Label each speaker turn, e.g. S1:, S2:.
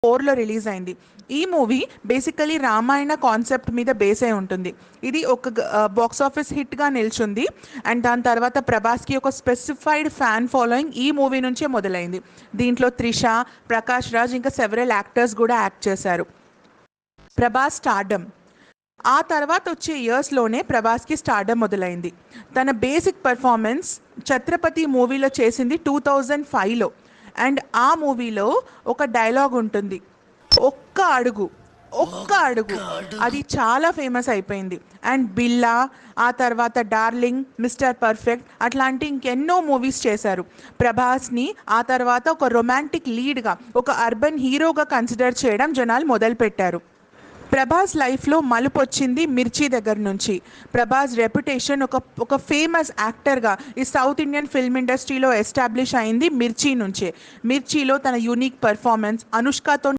S1: 2004లో release అయింది. ఈ movie basically Ramayana concept మీద బేస్ అయి ఉంటుంది. ఇది ఒక బాక్స్ ఆఫీస్ హిట్గా నిల్చుంది. అండ్ దాని తర్వాత ప్రభాస్కి ఒక స్పెసిఫైడ్ ఫ్యాన్ ఫాలోయింగ్ ఈ మూవీ నుంచే మొదలైంది. దీంట్లో త్రిష, ప్రకాష్ రాజ్ ఇంకా సెవెరల్ యాక్టర్స్ కూడా యాక్ట్ చేశారు. ప్రభాస్ స్టార్డమ్. ఆ తర్వాత వచ్చే ఇయర్స్లోనే ప్రభాస్కి స్టార్డమ్ మొదలైంది. తన బేసిక్ పర్ఫార్మెన్స్ ఛత్రపతి మూవీలో చేసింది 2005లో. అండ్ ఆ మూవీలో ఒక డైలాగ్ ఉంటుంది, ఒక్క అడుగు, ఒక్క అడుగు. అది చాలా ఫేమస్ అయిపోయింది. అండ్ బిల్లా, ఆ తర్వాత డార్లింగ్, మిస్టర్ పర్ఫెక్ట్ అట్లాంటి ఇంకెన్నో మూవీస్ చేశారు. ప్రభాస్ని ఆ తర్వాత ఒక రొమాంటిక్ లీడ్గా, ఒక అర్బన్ హీరోగా కన్సిడర్ చేయడం జనాలు మొదలుపెట్టారు. ప్రభాస్ లైఫ్లో మలుపు వచ్చింది మిర్చి దగ్గర నుంచి. ప్రభాస్ రెప్యుటేషన్ ఒక ఫేమస్ యాక్టర్గా ఈ సౌత్ ఇండియన్ ఫిల్మ్ ఇండస్ట్రీలో ఎస్టాబ్లిష్ అయింది మిర్చి నుంచే. మిర్చిలో తన యూనిక్ పర్ఫార్మెన్స్, అనుష్కతో